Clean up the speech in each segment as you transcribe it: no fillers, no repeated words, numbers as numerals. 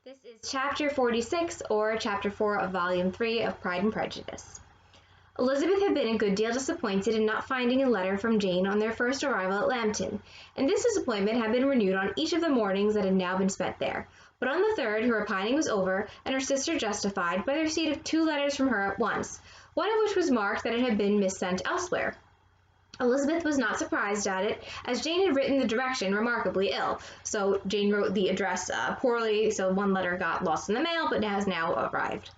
This is Chapter 46, or Chapter 4 of Volume 3 of Pride and Prejudice. Elizabeth had been a good deal disappointed in not finding a letter from Jane on their first arrival at Lambton, and this disappointment had been renewed on each of the mornings that had now been spent there. But on the third, her repining was over, and her sister justified by the receipt of 2 letters from her at once, one of which was marked that it had been missent elsewhere. Elizabeth was not surprised at it, as Jane had written the direction remarkably ill. So Jane wrote the address poorly, so one letter got lost in the mail, but has now arrived.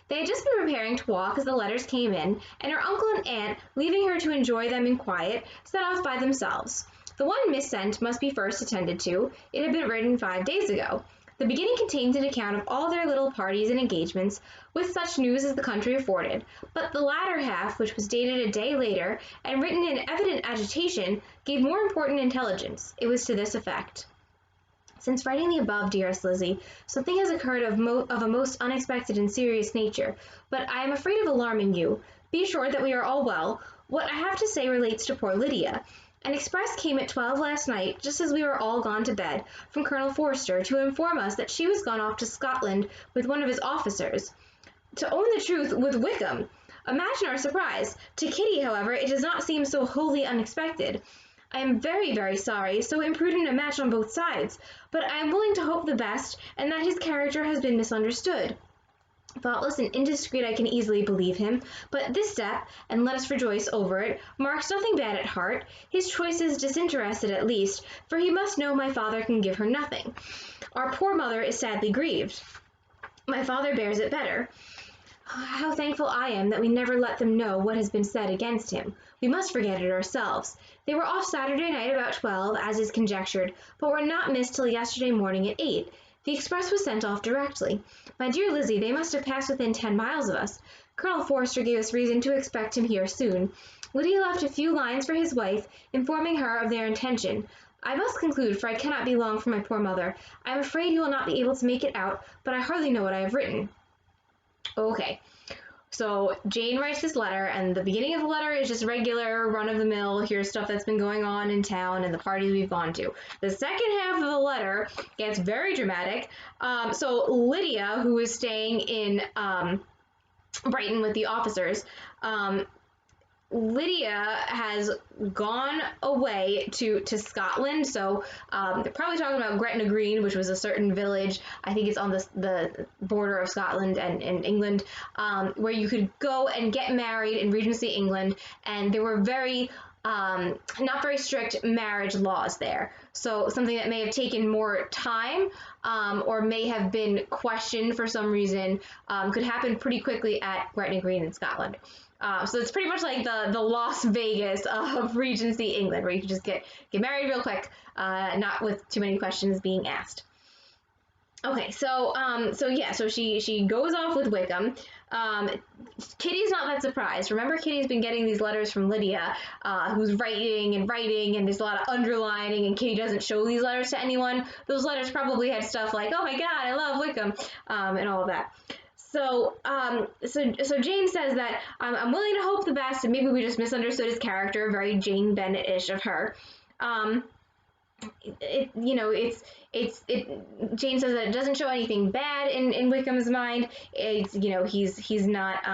They had just been preparing to walk as the letters came in, and her uncle and aunt, leaving her to enjoy them in quiet, set off by themselves. The one missent must be first attended to. It had been written 5 days ago. The beginning contains an account of all their little parties and engagements, with such news as the country afforded, but the latter half, which was dated a day later, and written in evident agitation, gave more important intelligence. It was to this effect. Since writing the above, dearest Lizzie, something has occurred of a most unexpected and serious nature, but I am afraid of alarming you. Be assured that we are all well. What I have to say relates to poor Lydia. An express came at 12 last night, just as we were all gone to bed, from Colonel Forster, to inform us that she was gone off to Scotland with one of his officers. To own the truth, with Wickham. Imagine our surprise. To Kitty, however, it does not seem so wholly unexpected. I am very, very sorry, so imprudent a match on both sides, but I am willing to hope the best, and that his character has been misunderstood. Thoughtless and indiscreet, I can easily believe him, but this step, and let us rejoice over it, marks nothing bad at heart. His choice is disinterested at least, for he must know my father can give her nothing. Our poor mother is sadly grieved. My father bears it better. How thankful I am that we never let them know what has been said against him. We must forget it ourselves. They were off Saturday night about 12, as is conjectured, but were not missed till yesterday morning at 8. The express was sent off directly. My dear Lizzie, they must have passed within 10 miles of us. Colonel Forster gave us reason to expect him here soon. Lydia left a few lines for his wife, informing her of their intention. I must conclude, for I cannot be long from my poor mother. I am afraid you will not be able to make it out, but I hardly know what I have written. Okay. So Jane writes this letter, and the beginning of the letter is just regular, run-of-the-mill, here's stuff that's been going on in town and the parties we've gone to. The second half of the letter gets very dramatic. So Lydia, who is staying in Brighton with the officers, Lydia has gone away to Scotland, so they're probably talking about Gretna Green, which was a certain village. I think it's on the border of Scotland and England, where you could go and get married in Regency England, and there were not very strict marriage laws there. So something that may have taken more time or may have been questioned for some reason could happen pretty quickly at Gretna Green in Scotland. So it's pretty much like the Las Vegas of Regency England, where you can just get married real quick, not with too many questions being asked. Okay, so she goes off with Wickham. Kitty's not that surprised. Remember, Kitty's been getting these letters from Lydia, who's writing, and there's a lot of underlining, and Kitty doesn't show these letters to anyone. Those letters probably had stuff like, "Oh my God, I love Wickham," and all of that. So Jane says that I'm willing to hope the best, and maybe we just misunderstood his character, very Jane Bennet-ish of her. Jane says that it doesn't show anything bad in Wickham's mind. It's, he's not,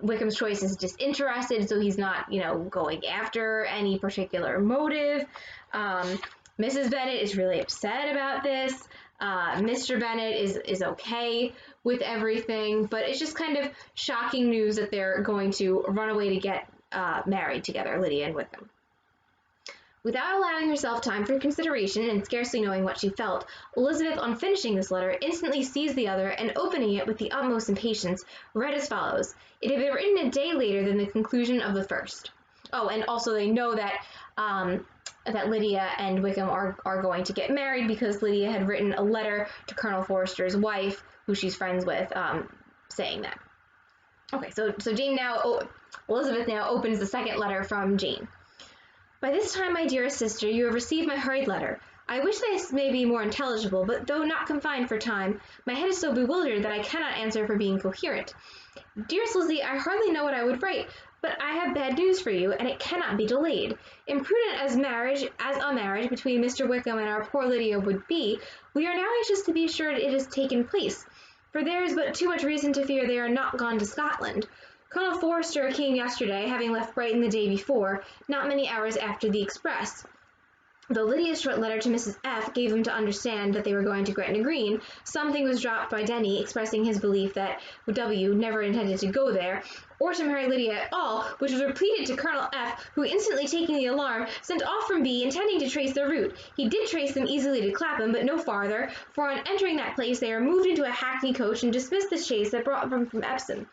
Wickham's choice is disinterested, so he's not, going after any particular motive. Mrs. Bennet is really upset about this. Mr. Bennet is okay with everything, but it's just kind of shocking news that they're going to run away to get married together, Lydia and Wickham. Without allowing herself time for consideration and scarcely knowing what she felt, Elizabeth, on finishing this letter, instantly seized the other and, opening it with the utmost impatience, read as follows. It had been written a day later than the conclusion of the first. Oh, and also they know that Lydia and Wickham are going to get married, because Lydia had written a letter to Colonel Forster's wife, who she's friends with, saying that. Okay, so Elizabeth now opens the second letter from Jane. By this time, my dearest sister, you have received my hurried letter. I wish this may be more intelligible, but though not confined for time, my head is so bewildered that I cannot answer for being coherent. Dearest Lizzie, I hardly know what I would write, But I have bad news for you, and it cannot be delayed. Imprudent as a marriage between Mr. Wickham and our poor Lydia would be, we are now anxious to be assured it has taken place, for there is but too much reason to fear they are not gone to Scotland. Colonel Forster came yesterday, having left Brighton the day before, not many hours after the express. Though Lydia's short letter to Mrs. F. gave him to understand that they were going to Gretna Green, something was dropped by Denny expressing his belief that W. never intended to go there, or to marry Lydia at all, which was repeated to Colonel F., who, instantly taking the alarm, sent off from B, intending to trace their route. He did trace them easily to Clapham, but no farther, for on entering that place they are moved into a hackney coach and dismissed the chaise that brought them from Epsom.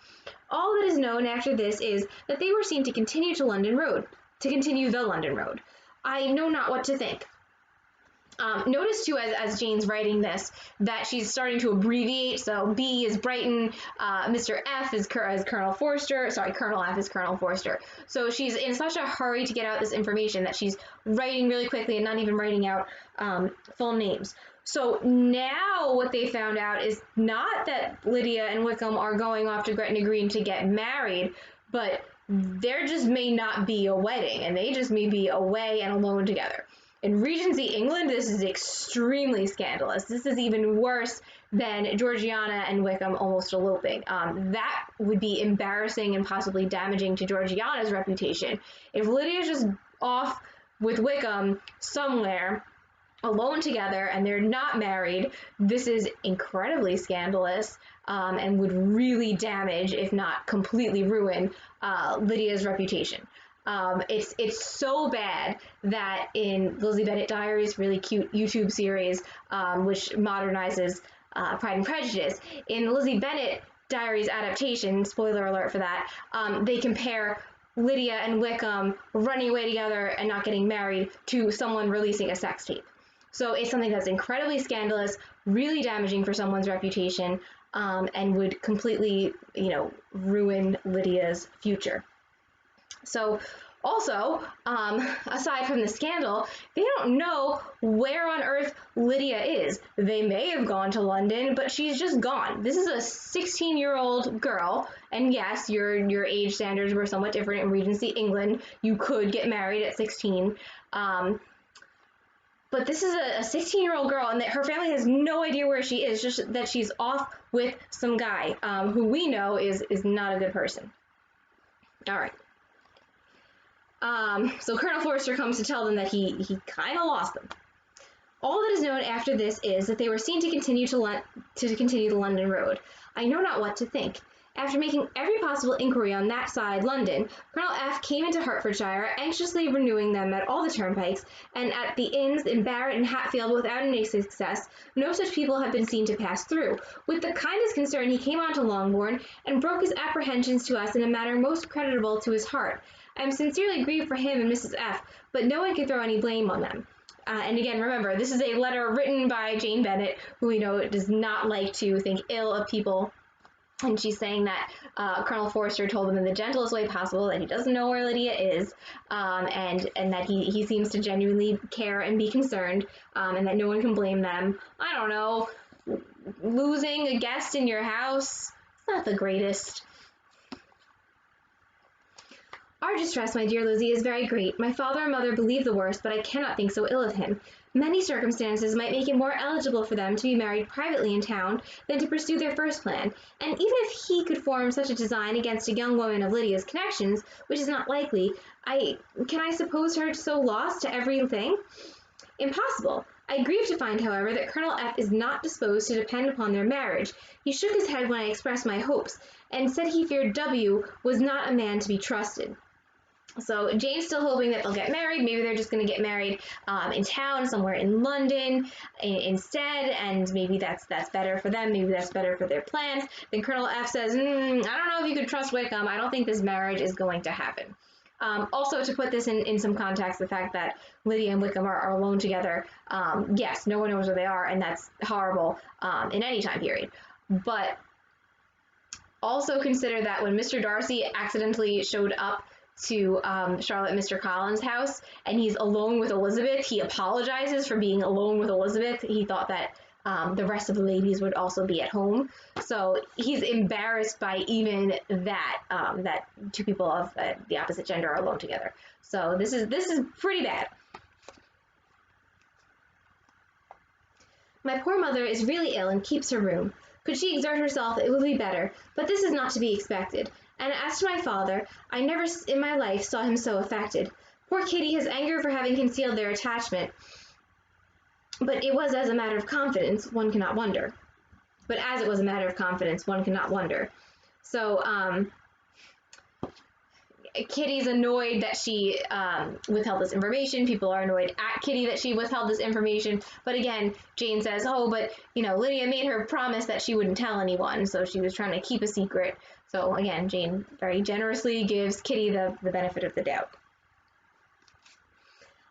All that is known after this is that they were seen to continue the London road. I know not what to think. Notice too, as Jane's writing this, that she's starting to abbreviate. So B is Brighton, Mr. F is Colonel Forster. Sorry, Colonel F is Colonel Forster. So she's in such a hurry to get out this information that she's writing really quickly and not even writing out full names. So now what they found out is not that Lydia and Wickham are going off to Gretna Green to get married, but there just may not be a wedding, and they just may be away and alone together. In Regency England, this is extremely scandalous. This is even worse than Georgiana and Wickham almost eloping. That would be embarrassing and possibly damaging to Georgiana's reputation. If Lydia's just off with Wickham somewhere, alone together, and they're not married, this is incredibly scandalous and would really damage, if not completely ruin, Lydia's reputation. It's so bad that in Lizzie Bennet Diaries, really cute YouTube series, which modernizes Pride and Prejudice, in the Lizzie Bennet Diaries adaptation, spoiler alert for that, they compare Lydia and Wickham running away together and not getting married to someone releasing a sex tape. So it's something that's incredibly scandalous, really damaging for someone's reputation, and would completely, ruin Lydia's future. So also, aside from the scandal, they don't know where on earth Lydia is. They may have gone to London, but she's just gone. This is a 16-year-old girl, and yes, your age standards were somewhat different in Regency England. You could get married at 16. But this is a 16-year-old girl, and that her family has no idea where she is, just that she's off with some guy who we know is not a good person. All right. So Colonel Forster comes to tell them that he kind of lost them. All that is known after this is that they were seen to continue the London road. I know not what to think. After making every possible inquiry on that side, London, Colonel F. came into Hertfordshire, anxiously renewing them at all the turnpikes, and at the inns in Barrett and Hatfield without any success. No such people have been seen to pass through. With the kindest concern he came on to Longbourn, and broke his apprehensions to us in a manner most creditable to his heart. I am sincerely grieved for him and Mrs. F., but no one can throw any blame on them. And again, remember, this is a letter written by Jane Bennet, who we know does not like to think ill of people. And she's saying that Colonel Forster told them in the gentlest way possible that he doesn't know where Lydia is, and that he seems to genuinely care and be concerned, and that no one can blame them. I don't know, losing a guest in your house, it's not the greatest. Our distress, my dear Lizzie, is very great. My father and mother believe the worst, but I cannot think so ill of him. Many circumstances might make it more eligible for them to be married privately in town than to pursue their first plan, and even if he could form such a design against a young woman of Lydia's connections, which is not likely, can I suppose her so lost to everything? Impossible. I grieve to find, however, that Colonel F. is not disposed to depend upon their marriage. He shook his head when I expressed my hopes, and said he feared W. was not a man to be trusted. So Jane's still hoping that they'll get married. Maybe they're just going to get married in town, somewhere in London instead, and maybe that's better for them. Maybe that's better for their plans. Then Colonel F says, I don't know if you could trust Wickham. I don't think this marriage is going to happen. Also, to put this in some context, the fact that Lydia and Wickham are alone together, yes, no one knows where they are, and that's horrible in any time period. But also consider that when Mr. Darcy accidentally showed up to Charlotte and Mr. Collins' house, and he's alone with Elizabeth, he apologizes for being alone with Elizabeth. He thought that the rest of the ladies would also be at home. So he's embarrassed by even that, that two people of the opposite gender are alone together. So this is pretty bad. My poor mother is really ill and keeps her room. Could she exert herself, it would be better, but this is not to be expected. And as to my father, I never in my life saw him so affected. Poor Kitty has angered for having concealed their attachment, but it was as a matter of confidence, one cannot wonder. But as it was a matter of confidence, one cannot wonder. So, Kitty's annoyed that she withheld this information. People are annoyed at Kitty that she withheld this information. But again, Jane says, oh, but, you know, Lydia made her promise that she wouldn't tell anyone, so she was trying to keep a secret. So again, Jane very generously gives Kitty the benefit of the doubt.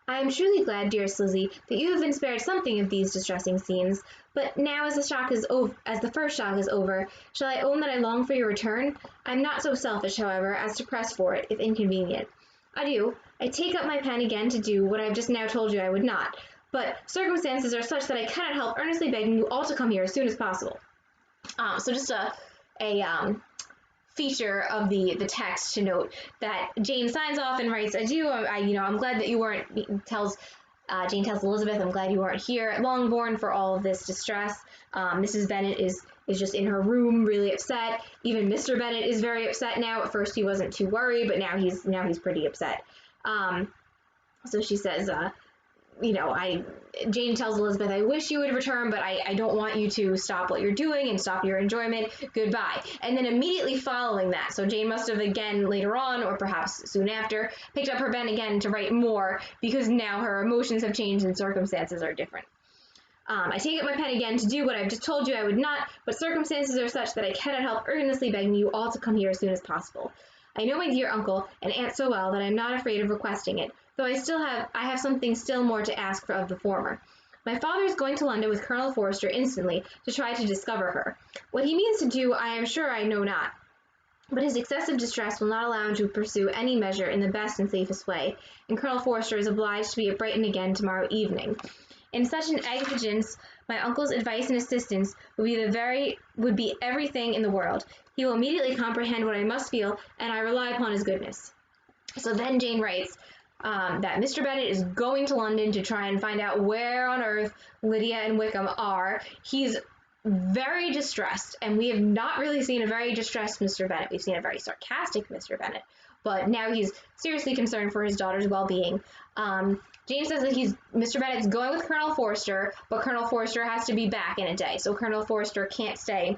I am truly glad, dearest Lizzie, that you have been spared something of these distressing scenes. But now, as the first shock is over, shall I own that I long for your return? I am not so selfish, however, as to press for it, if inconvenient. Adieu. I take up my pen again to do what I have just now told you I would not. But circumstances are such that I cannot help earnestly begging you all to come here as soon as possible. So just a feature of the text to note that Jane signs off and writes, adieu, I'm glad that you weren't, Jane tells Elizabeth, I'm glad you weren't here at Longbourn for all of this distress. Mrs. Bennet is just in her room, really upset. Even Mr. Bennet is very upset now. At first he wasn't too worried, but now he's pretty upset. So she says, Jane tells Elizabeth, I wish you would return, but I don't want you to stop what you're doing and stop your enjoyment. Goodbye. And then immediately following that, so Jane must have again later on, or perhaps soon after, picked up her pen again to write more, because now her emotions have changed and circumstances are different. I take up my pen again to do what I've just told you I would not, but circumstances are such that I cannot help earnestly begging you all to come here as soon as possible. I know my dear uncle and aunt so well that I am not afraid of requesting it, though I have something still more to ask of the former. My father is going to London with Colonel Forster instantly to try to discover her. What he means to do, I am sure I know not. But his excessive distress will not allow him to pursue any measure in the best and safest way, and Colonel Forster is obliged to be at Brighton again tomorrow evening. In such an exigence, my uncle's advice and assistance would be everything in the world. He will immediately comprehend what I must feel, and I rely upon his goodness. So then Jane writes that Mr. Bennet is going to London to try and find out where on earth Lydia and Wickham are. He's very distressed, and we have not really seen a very distressed Mr. Bennet. We've seen a very sarcastic Mr. Bennet, but now he's seriously concerned for his daughter's well-being. Jane says that Mr. Bennet's going with Colonel Forster, but Colonel Forster has to be back in a day, so Colonel Forster can't stay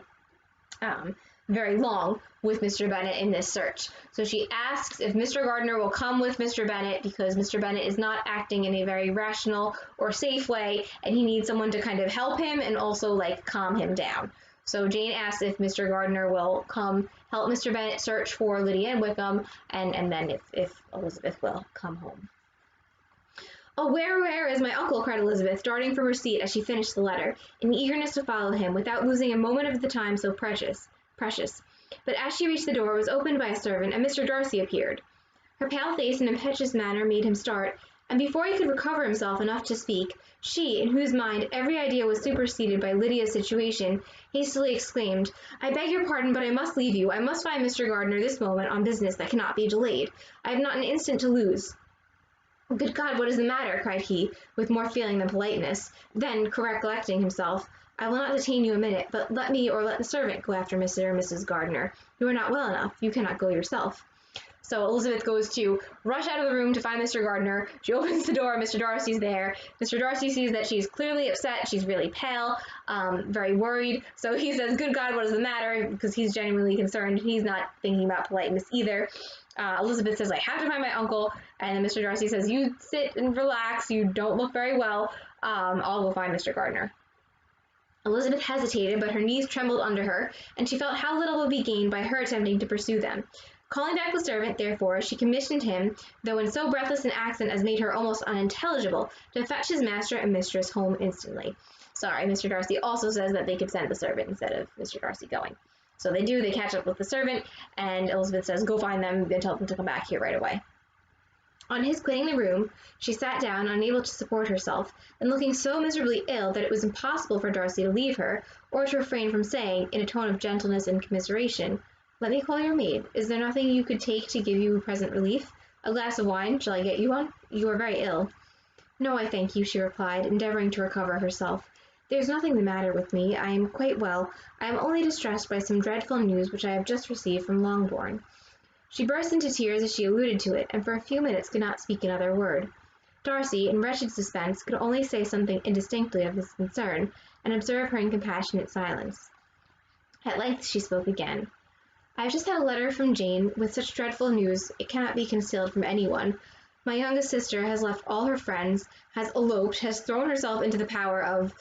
very long with Mr. Bennet in this search. So she asks if Mr. Gardiner will come with Mr. Bennet, because Mr. Bennet is not acting in a very rational or safe way, and he needs someone to kind of help him and also like calm him down. So Jane asks if Mr. Gardiner will come help Mr. Bennet search for Lydia and Wickham, and then if Elizabeth will come home. Oh, where is my uncle? Cried Elizabeth, darting from her seat as she finished the letter, in eagerness to follow him, without losing a moment of the time so precious. But as she reached the door, it was opened by a servant, and Mr. Darcy appeared. Her pale face and impetuous manner made him start, and before he could recover himself enough to speak, she, in whose mind every idea was superseded by Lydia's situation, hastily exclaimed, I beg your pardon, but I must leave you. I must find Mr. Gardiner this moment on business that cannot be delayed. I have not an instant to lose. Good God, what is the matter? Cried he, with more feeling than politeness. Then, recollecting himself, I will not detain you a minute, but let me or let the servant go after Mr. or Mrs. Gardiner. You are not well enough. You cannot go yourself. So Elizabeth goes to rush out of the room to find Mr. Gardiner. She opens the door. Mr. Darcy's there. Mr. Darcy sees that she's clearly upset. She's really pale, very worried. So he says, good God, what is the matter? Because he's genuinely concerned. He's not thinking about politeness either. Elizabeth says, I have to find my uncle. And then Mr. Darcy says, you sit and relax. You don't look very well. I'll go find Mr. Gardiner. Elizabeth hesitated, but her knees trembled under her, and she felt how little would be gained by her attempting to pursue them. Calling back the servant, therefore, she commissioned him, though in so breathless an accent as made her almost unintelligible, to fetch his master and mistress home instantly. Sorry, Mr. Darcy also says that they could send the servant instead of Mr. Darcy going. So they do, they catch up with the servant, and Elizabeth says, go find them and tell them to come back here right away. On his quitting the room, she sat down, unable to support herself, and looking so miserably ill that it was impossible for Darcy to leave her, or to refrain from saying, in a tone of gentleness and commiseration, "Let me call your maid. Is there nothing you could take to give you present relief? A glass of wine? Shall I get you one? You are very ill." "No, I thank you," she replied, endeavouring to recover herself. "There is nothing the matter with me. I am quite well. I am only distressed by some dreadful news which I have just received from Longbourn." She burst into tears as she alluded to it, and for a few minutes could not speak another word. Darcy, in wretched suspense, could only say something indistinctly of his concern, and observe her in compassionate silence. At length she spoke again. "I have just had a letter from Jane, with such dreadful news it cannot be concealed from anyone. My youngest sister has left all her friends, has eloped, has thrown herself into the power of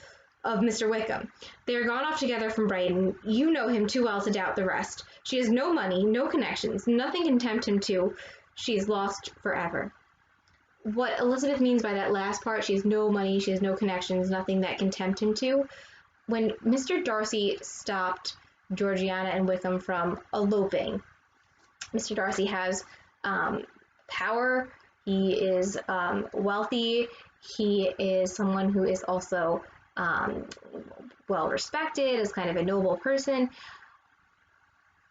Mr. Wickham. They are gone off together from Brighton. You know him too well to doubt the rest. She has no money, no connections, nothing can tempt him to. She is lost forever." What Elizabeth means by that last part, she has no money, she has no connections, nothing that can tempt him to. When Mr. Darcy stopped Georgiana and Wickham from eloping, Mr. Darcy has power, he is wealthy, he is someone who is also well respected, is kind of a noble person.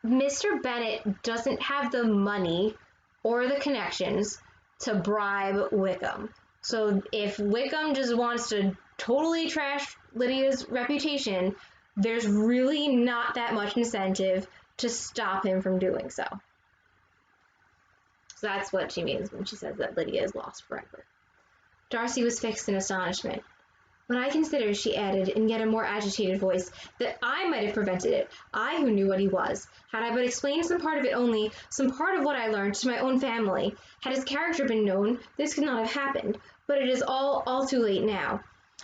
Mr. Bennet doesn't have the money or the connections to bribe Wickham. So if Wickham just wants to totally trash Lydia's reputation, there's really not that much incentive to stop him from doing so. So that's what she means when she says that Lydia is lost forever. Darcy was fixed in astonishment. "When I consider," she added, in yet a more agitated voice, "that I might have prevented it, I who knew what he was. Had I but explained some part of it only, some part of what I learned, to my own family, had his character been known, this could not have happened. But it is all too late now."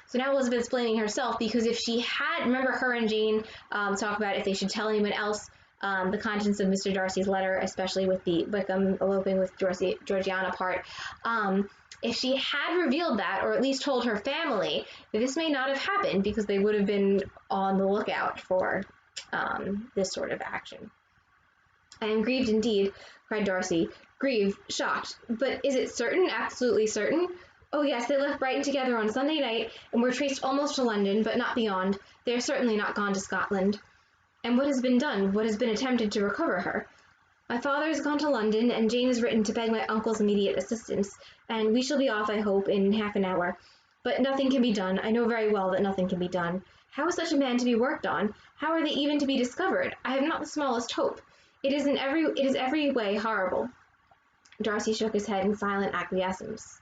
So now Elizabeth's blaming herself, because if she had, remember her and Jane talk about if they should tell anyone else the contents of Mr. Darcy's letter, especially with the Wickham eloping with Georgiana part. If she had revealed that, or at least told her family, this may not have happened, because they would have been on the lookout for this sort of action. "I am grieved indeed," cried Darcy. "Grieved, shocked. But is it certain, absolutely certain?" "Oh yes, they left Brighton together on Sunday night, and were traced almost to London, but not beyond. They are certainly not gone to Scotland." "And what has been done? What has been attempted to recover her?" "My father has gone to London, and Jane has written to beg my uncle's immediate assistance, and we shall be off, I hope, in half an hour. But nothing can be done. I know very well that nothing can be done. How is such a man to be worked on? How are they even to be discovered? I have not the smallest hope. It is every way horrible." Darcy shook his head in silent acquiescence.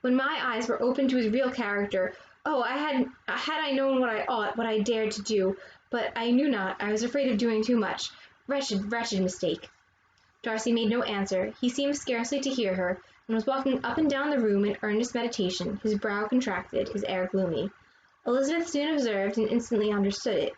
"When my eyes were opened to his real character, oh, had I known what I ought, what I dared to do, but I knew not. I was afraid of doing too much. Wretched, wretched mistake." Darcy made no answer. He seemed scarcely to hear her, and was walking up and down the room in earnest meditation, his brow contracted, his air gloomy. Elizabeth soon observed and instantly understood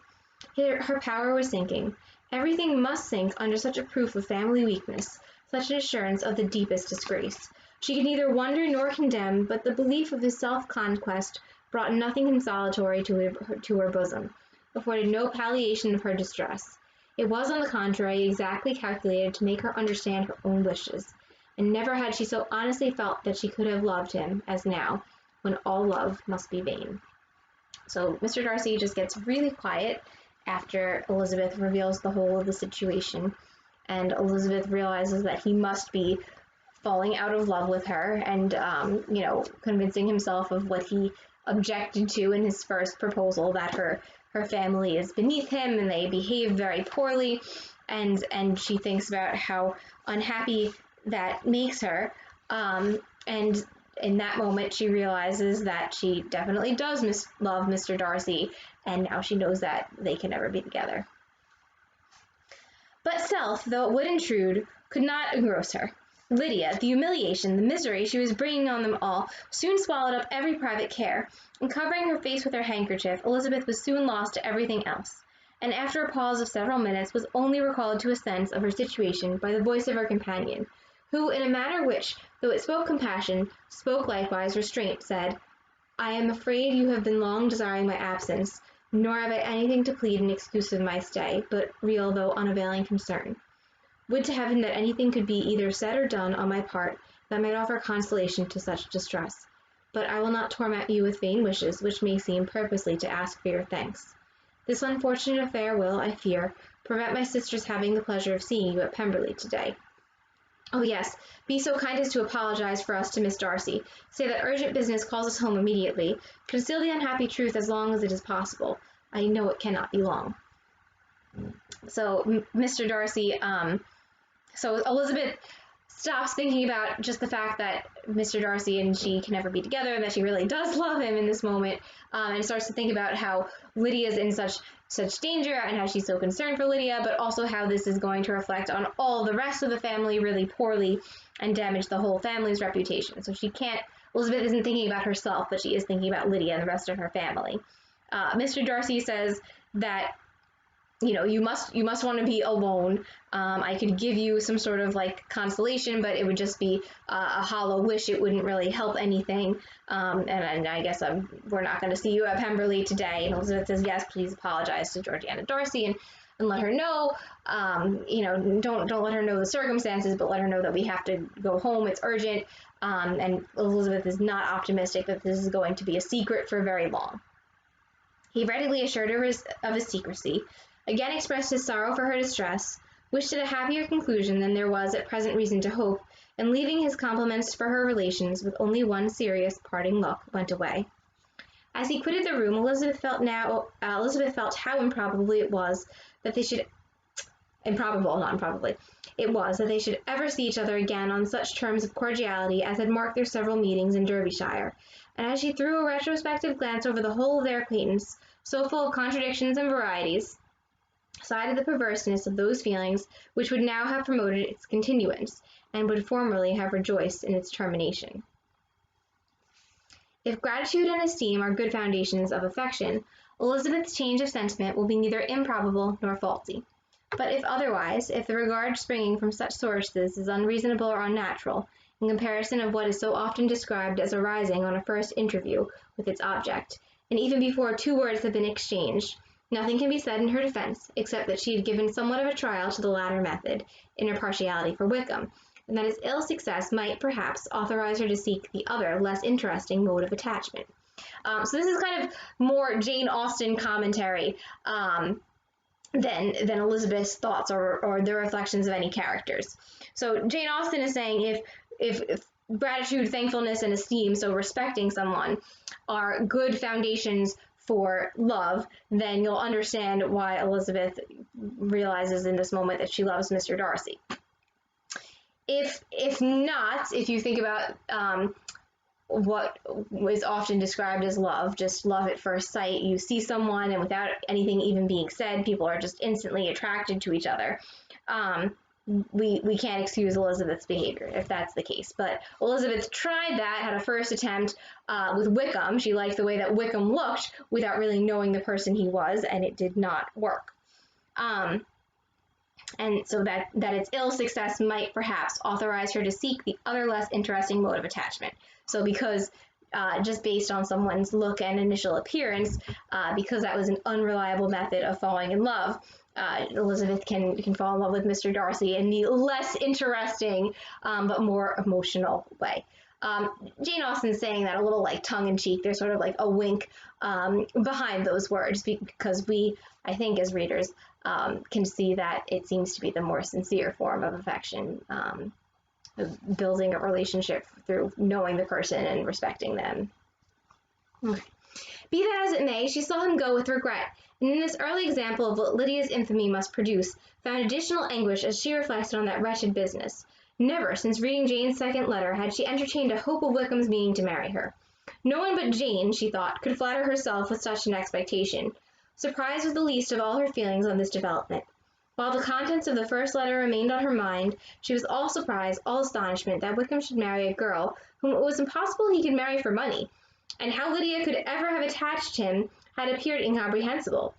it. Her power was sinking. Everything must sink under such a proof of family weakness, such an assurance of the deepest disgrace. She could neither wonder nor condemn, but the belief of his self-conquest brought nothing consolatory to her bosom, afforded no palliation of her distress. It was, on the contrary, exactly calculated to make her understand her own wishes, and never had she so honestly felt that she could have loved him as now, when all love must be vain. So Mr. Darcy just gets really quiet after Elizabeth reveals the whole of the situation, and Elizabeth realizes that he must be falling out of love with her, and convincing himself of what he objected to in his first proposal, that her family is beneath him and they behave very poorly, and she thinks about how unhappy that makes her, and in that moment she realizes that she definitely does love Mr. Darcy, and now she knows that they can never be together. But self, though it would intrude, could not engross her. Lydia, the humiliation, the misery she was bringing on them all, soon swallowed up every private care, and covering her face with her handkerchief, Elizabeth was soon lost to everything else, and after a pause of several minutes was only recalled to a sense of her situation by the voice of her companion, who, in a manner which, though it spoke compassion, spoke likewise restraint, said, "I am afraid you have been long desiring my absence, nor have I anything to plead in excuse of my stay, but real though unavailing concern. Would to heaven that anything could be either said or done on my part that might offer consolation to such distress. But I will not torment you with vain wishes, which may seem purposely to ask for your thanks. This unfortunate affair will, I fear, prevent my sister's having the pleasure of seeing you at Pemberley today. Oh yes, be so kind as to apologize for us to Miss Darcy. Say that urgent business calls us home immediately. Conceal the unhappy truth as long as it is possible. I know it cannot be long. So Mr. Darcy, so Elizabeth stops thinking about just the fact that Mr. Darcy and she can never be together, and that she really does love him in this moment, and starts to think about how Lydia's in such danger and how she's so concerned for Lydia, but also how this is going to reflect on all the rest of the family really poorly and damage the whole family's reputation. So Elizabeth isn't thinking about herself, but she is thinking about Lydia and the rest of her family. Mr. Darcy says that, you must want to be alone. I could give you some sort of like consolation, but it would just be a hollow wish. It wouldn't really help anything. And I guess we're not going to see you at Pemberley today. And Elizabeth says, yes, please apologize to Georgiana Darcy and let her know, don't let her know the circumstances, but let her know that we have to go home. It's urgent. And Elizabeth is not optimistic that this is going to be a secret for very long. He readily assured her of his secrecy, again expressed his sorrow for her distress, wished it a happier conclusion than there was at present reason to hope, and leaving his compliments for her relations with only one serious parting look, went away. As he quitted the room, Elizabeth felt how improbable it was that they should ever see each other again on such terms of cordiality as had marked their several meetings in Derbyshire, and as she threw a retrospective glance over the whole of their acquaintance, so full of contradictions and varieties, sighed at the perverseness of those feelings which would now have promoted its continuance, and would formerly have rejoiced in its termination. If gratitude and esteem are good foundations of affection, Elizabeth's change of sentiment will be neither improbable nor faulty. But if otherwise, if the regard springing from such sources is unreasonable or unnatural, in comparison of what is so often described as arising on a first interview with its object, and even before 2 words have been exchanged, nothing can be said in her defense, except that she had given somewhat of a trial to the latter method, in her partiality for Wickham, and that its ill success might, perhaps, authorize her to seek the other, less interesting mode of attachment. So this is kind of more Jane Austen commentary than Elizabeth's thoughts or the reflections of any characters. So Jane Austen is saying if gratitude, thankfulness, and esteem, so respecting someone, are good foundations for love, then you'll understand why Elizabeth realizes in this moment that she loves Mr. Darcy. If not, if you think about what is often described as love, just love at first sight, you see someone and without anything even being said, people are just instantly attracted to each other. We can't excuse Elizabeth's behavior if that's the case. But Elizabeth tried that, had a first attempt with Wickham. She liked the way that Wickham looked without really knowing the person he was, and it did not work. And so that its ill success might perhaps authorize her to seek the other less interesting mode of attachment. So because just based on someone's look and initial appearance, because that was an unreliable method of falling in love, Elizabeth can fall in love with Mr. Darcy in the less interesting but more emotional way. Jane Austen's saying that a little like tongue-in-cheek. There's sort of like a wink behind those words, because we, I think, as readers, can see that it seems to be the more sincere form of affection, building a relationship through knowing the person and respecting them. Okay. Be that as it may, she saw him go with regret, and in this early example of what Lydia's infamy must produce, found additional anguish as she reflected on that wretched business. Never, since reading Jane's second letter, had she entertained a hope of Wickham's meaning to marry her. No one but Jane, she thought, could flatter herself with such an expectation. Surprise was the least of all her feelings on this development. While the contents of the first letter remained on her mind, she was all surprise, all astonishment that Wickham should marry a girl whom it was impossible he could marry for money, and how Lydia could ever have attached him had appeared incomprehensible,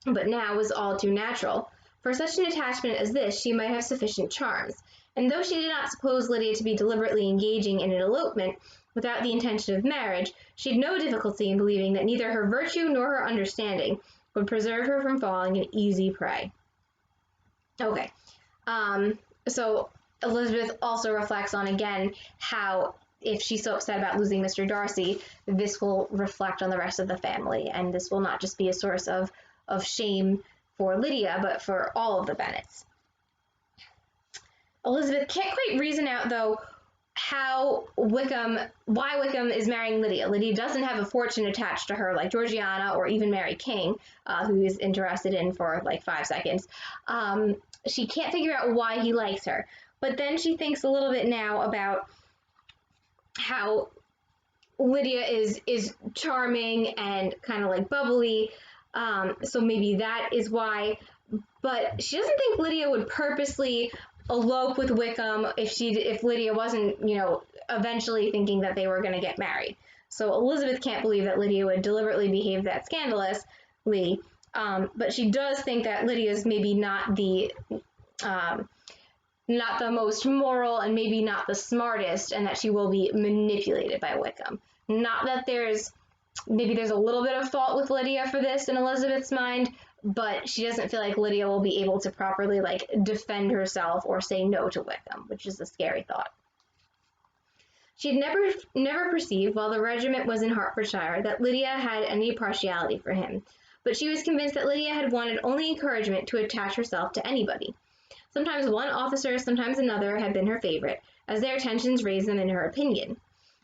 but now was all too natural. For such an attachment as this she might have sufficient charms, and though she did not suppose Lydia to be deliberately engaging in an elopement without the intention of marriage, she had no difficulty in believing that neither her virtue nor her understanding would preserve her from falling an easy prey. Okay, so Elizabeth also reflects on, again, how if she's so upset about losing Mr. Darcy, this will reflect on the rest of the family, and this will not just be a source of shame for Lydia, but for all of the Bennets. Elizabeth can't quite reason out, though, why Wickham is marrying Lydia. Lydia doesn't have a fortune attached to her like Georgiana or even Mary King, who he's interested in for like 5 seconds. She can't figure out why he likes her. But then she thinks a little bit now about how Lydia is charming and kind of like bubbly, so maybe that is why. But she doesn't think Lydia would purposely elope with Wickham if Lydia wasn't, eventually thinking that they were going to get married. So Elizabeth can't believe that Lydia would deliberately behave that scandalously, but she does think that Lydia's maybe not the most moral and maybe not the smartest, and that she will be manipulated by Wickham. Not that there's a little bit of fault with Lydia for this in Elizabeth's mind, but she doesn't feel like Lydia will be able to properly defend herself or say no to Wickham, which is a scary thought. She had never perceived, while the regiment was in Hertfordshire, that Lydia had any partiality for him, but she was convinced that Lydia had wanted only encouragement to attach herself to anybody. Sometimes one officer, sometimes another, had been her favorite, as their attentions raised them in her opinion.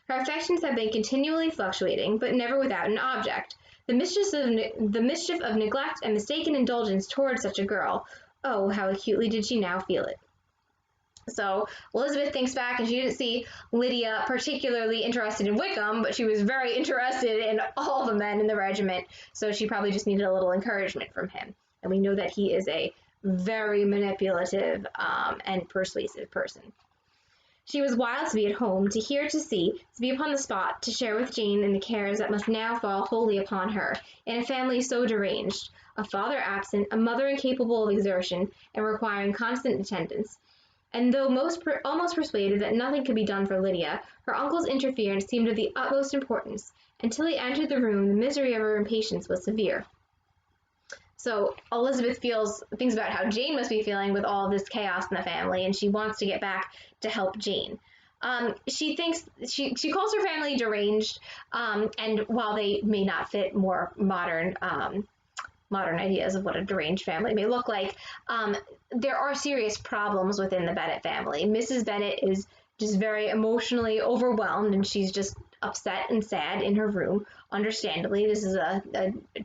Her affections had been continually fluctuating, but never without an object. The mischief of neglect and mistaken indulgence toward such a girl. Oh, how acutely did she now feel it. So Elizabeth thinks back, and she didn't see Lydia particularly interested in Wickham, but she was very interested in all the men in the regiment, so she probably just needed a little encouragement from him. And we know that he is a very manipulative and persuasive person. She was wild to be at home, to hear, to see, to be upon the spot, to share with Jane in the cares that must now fall wholly upon her, in a family so deranged, a father absent, a mother incapable of exertion, and requiring constant attendance. And though almost persuaded that nothing could be done for Lydia, her uncle's interference seemed of the utmost importance. Until he entered the room, the misery of her impatience was severe. So Elizabeth thinks about how Jane must be feeling with all of this chaos in the family, and she wants to get back to help Jane. She calls her family deranged, and while they may not fit more modern ideas of what a deranged family may look like, there are serious problems within the Bennet family. Mrs. Bennet is just very emotionally overwhelmed, and she's just upset and sad in her room. Understandably, this is a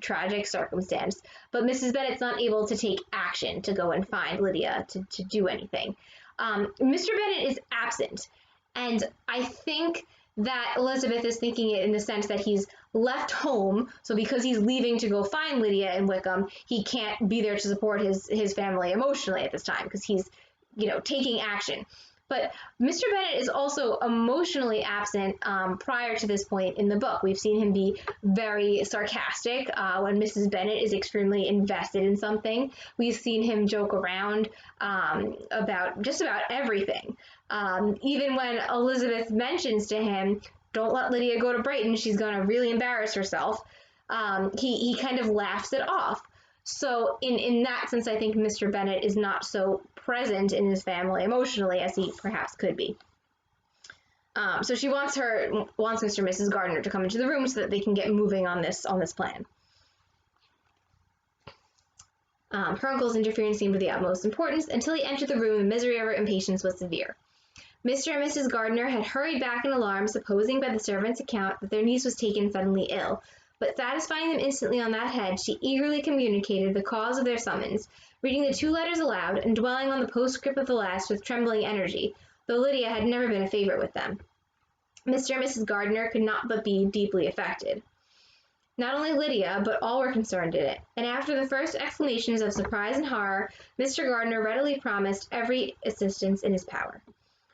tragic circumstance, but Mrs. Bennet's not able to take action to go and find Lydia to do anything. Mr. Bennet is absent, and I think that Elizabeth is thinking it in the sense that he's left home, so because he's leaving to go find Lydia and Wickham, he can't be there to support his family emotionally at this time, because he's, taking action. But Mr. Bennet is also emotionally absent prior to this point in the book. We've seen him be very sarcastic when Mrs. Bennet is extremely invested in something. We've seen him joke around about just about everything. Even when Elizabeth mentions to him, don't let Lydia go to Brighton, she's going to really embarrass herself, he kind of laughs it off. So in that sense, I think Mr. Bennet is not so present in his family emotionally as he perhaps could be. So she wants Mr. and Mrs. Gardiner to come into the room so that they can get moving on this plan. Her uncle's interference seemed of the utmost importance. Until he entered the room, the misery of her impatience was severe. Mr. and Mrs. Gardiner had hurried back in alarm, supposing by the servant's account that their niece was taken suddenly ill. But satisfying them instantly on that head, she eagerly communicated the cause of their summons, reading the 2 letters aloud, and dwelling on the postscript of the last with trembling energy, though Lydia had never been a favorite with them. Mr. and Mrs. Gardiner could not but be deeply affected. Not only Lydia, but all were concerned in it, and after the first exclamations of surprise and horror, Mr. Gardiner readily promised every assistance in his power.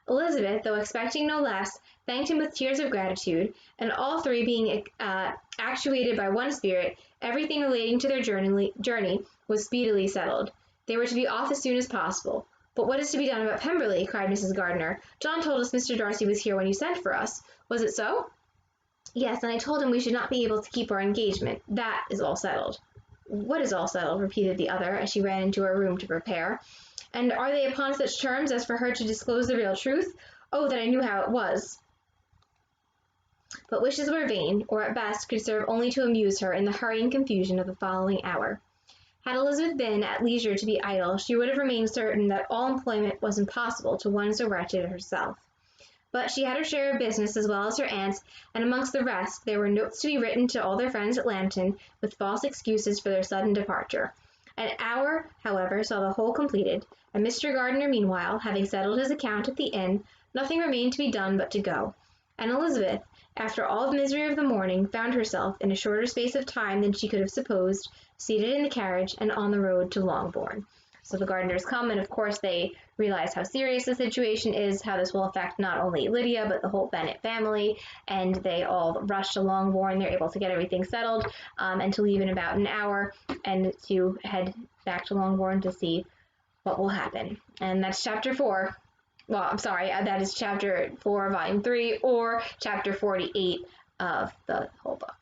Elizabeth, though expecting no less, thanked him with tears of gratitude, and all 3 being actuated by one spirit, everything relating to their journey was speedily settled. They were to be off as soon as possible. But what is to be done about Pemberley? Cried Mrs. Gardiner. John told us Mr. Darcy was here when you sent for us. Was it so? Yes, and I told him we should not be able to keep our engagement. That is all settled. What is all settled? Repeated the other, as she ran into her room to prepare. And are they upon such terms as for her to disclose the real truth? Oh, that I knew how it was. But wishes were vain, or at best could serve only to amuse her in the hurry and confusion of the following hour. Had Elizabeth been at leisure to be idle, she would have remained certain that all employment was impossible to one so wretched as herself. But she had her share of business as well as her aunt's, and amongst the rest there were notes to be written to all their friends at Lambton, with false excuses for their sudden departure. An hour, however, saw the whole completed, and Mr. Gardiner meanwhile, having settled his account at the inn, nothing remained to be done but to go. And Elizabeth, after all the misery of the morning, found herself, in a shorter space of time than she could have supposed, seated in the carriage and on the road to Longbourn. So the Gardiners come, and of course they realize how serious the situation is, how this will affect not only Lydia, but the whole Bennet family, and they all rush to Longbourn. They're able to get everything settled, and to leave in about an hour, and to head back to Longbourn to see what will happen. And that's chapter 4. Well, I'm sorry, that is chapter 4, volume 3, or chapter 48 of the whole book.